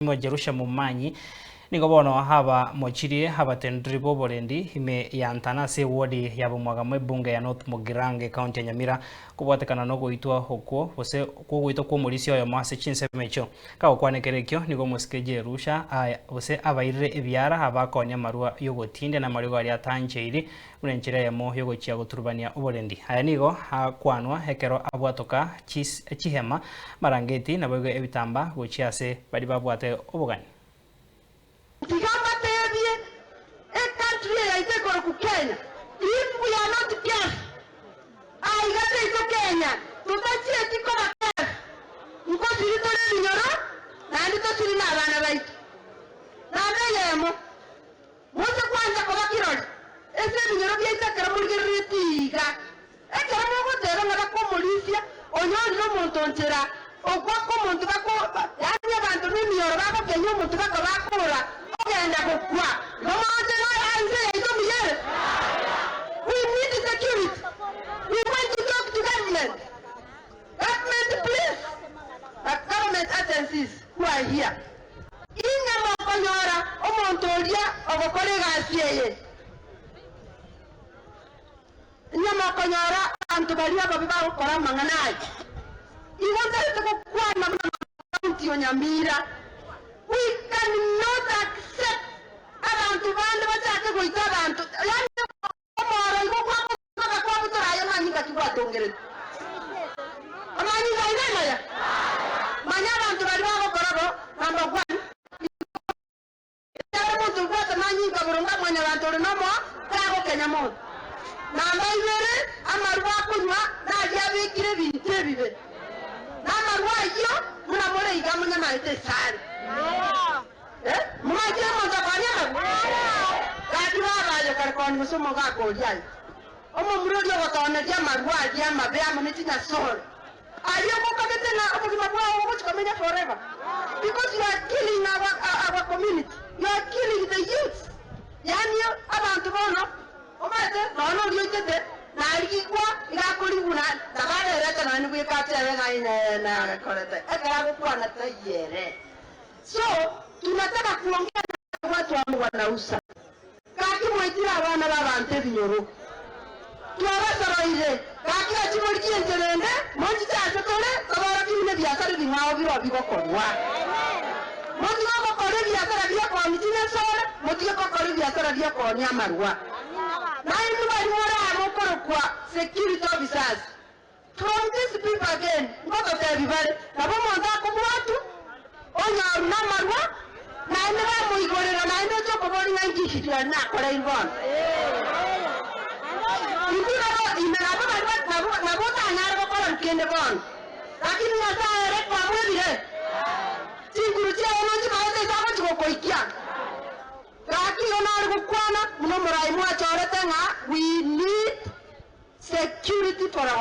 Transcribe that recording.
Jerusha Mumanyi nigo bono haba mochirie haba tendribo borendi ime yantana se wodi yabo mwagamo bunge ya North Mugirange county ya Nyamira kubwatekana no goitwa hokwo bose kugwito kwa murisio ya mase chinsemecho ka okwanekerekyo nigo musike Jerusha bose abairire ebyara abakonya marua yogotinde na marigo ari atancheiri urenchira yamo yogochia guturubania oborendi aya nigo hakwanwa hekero abwatoka chihema marangeti na bego ebitamba gochiase bari babwate obogani. Kenya. If we are not careful, I got to Kenya. To touch it, you come back. You go to the Nyoro, and it is in Avana. Now, I am. What's the one that Kavakiro? Is it in European Karamuritiga? A Karamogo, Policia, or your Montontera, or Guaco Montaco, Yanya Bantonini, or Rapa, and you Montaco, and I go qua. No matter we need security. We want to talk to government. Government, please. Government agencies who are here. Inga Mokonyora, Omontolia, or colleagues here. Inga Mokonyora, and to Balia Babiba Koramanganai. You want us to go County on Yamira. We cannot accept around to Band of attack with around to forever because you are killing our community. You are killing the youth. Yani abantu bono omate nono yitete na ikwa igakuri guna dabare reta na nigwe katere na korete ekara kwa na tayere. So tunataka kuongea na watu ambao wanauza kaki mwaitira abana babante binyoro twabasaba ire kaki achimurikie nterende monji cyaje tole tabara kimwe byasare bingaho biro bigokorwa monji gokore byasare byakoni tinesore monji gokore byasare byakoni amarwa nayi bari mora amokorokwa security officers from these people again ngoto tebibare nabo monda ko bwatu onya na marwa nayi ba muigorera nayi ndo ko bori ngangi shitira na kore ibon lakini nasa rekwa mwebire tingurutia omonji maote zako chikokoikia kaki onar gukwana muno murai mwachorete nga we need security for our